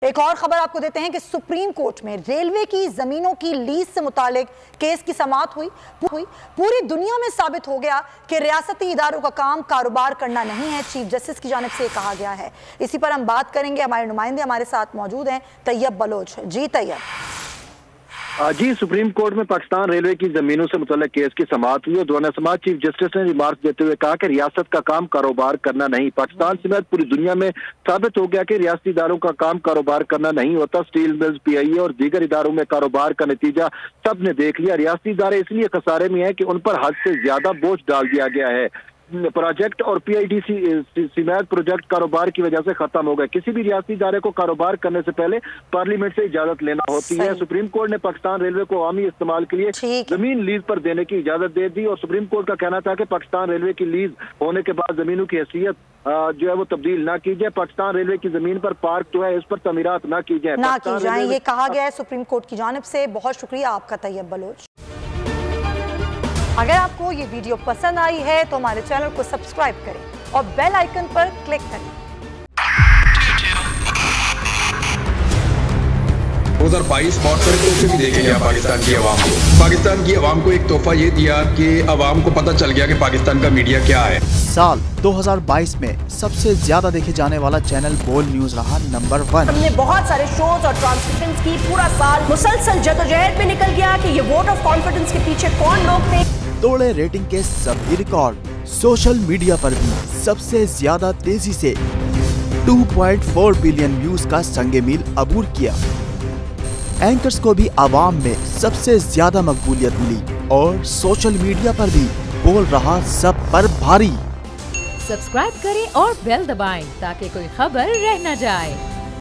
एक और खबर आपको देते हैं कि सुप्रीम कोर्ट में रेलवे की जमीनों की लीज से मुतालिक केस की समाअत हुई। पूरी दुनिया में साबित हो गया कि रियासती इदारों का काम कारोबार करना नहीं है। चीफ जस्टिस की जानिब से कहा गया है। इसी पर हम बात करेंगे। हमारे नुमाइंदे हमारे साथ मौजूद हैं, तैयब बलोच। जी तैयब। जी, सुप्रीम कोर्ट में पाकिस्तान रेलवे की जमीनों से मुतल्लिक केस की समाअत हुई और दौरान समाअत चीफ जस्टिस ने रिमार्क देते हुए कहा कि रियासत का काम कारोबार करना नहीं। पाकिस्तान समेत पूरी दुनिया में साबित हो गया कि रियासती इदारों का काम कारोबार करना नहीं होता। स्टील मिल्स, PIA और दीगर इदारों में कारोबार का नतीजा सबने देख लिया। रियासती इदारे इसलिए खसारे में है कि उन पर हद से ज्यादा बोझ डाल दिया गया है। प्रोजेक्ट और PIDC सीमैट प्रोजेक्ट कारोबार की वजह से खत्म हो गए। किसी भी रियासती इदारे को कारोबार करने से पहले पार्लियामेंट से इजाजत लेना होती है। सुप्रीम कोर्ट ने पाकिस्तान रेलवे को अवामी इस्तेमाल के लिए जमीन लीज पर देने की इजाजत दे दी और सुप्रीम कोर्ट का कहना था कि पाकिस्तान रेलवे की लीज होने के बाद जमीनों की हैसियत जो है वो तब्दील ना की जाए। पाकिस्तान रेलवे की जमीन पर पार्क जो है इस पर तमीरात ना की जाए, ये कहा गया है सुप्रीम कोर्ट की जानिब से। बहुत शुक्रिया आपका तैयब बलोच। अगर आपको ये वीडियो पसंद आई है तो हमारे चैनल को सब्सक्राइब करें और बेल आइकन पर क्लिक करें। 2022 बहुत सारे तोहफे भी देखे गया पाकिस्तान की आवाम को। पाकिस्तान की आवाम को एक तोहफा ये दिया कि आवाम को पता चल गया कि पाकिस्तान का मीडिया क्या है। साल 2022 में सबसे ज्यादा देखे जाने वाला चैनल बोल न्यूज रहा नंबर 1। हमने बहुत सारे शोज और ट्रांसमिशंस की। पूरा साल मुसलसल जदोजहद में निकल गया कि ये वोट ऑफ कॉन्फिडेंस के पीछे कौन लोग थे। तोड़े रेटिंग के सभी रिकॉर्ड। सोशल मीडिया पर भी सबसे ज्यादा तेजी से 2.4 बिलियन व्यूज का संगे मील अबूर किया। एंकर्स को भी आवाम में सबसे ज्यादा मकबूलियत मिली और सोशल मीडिया पर भी बोल रहा सब पर भारी। सब्सक्राइब करें और बेल दबाएं ताकि कोई खबर रह न जाए।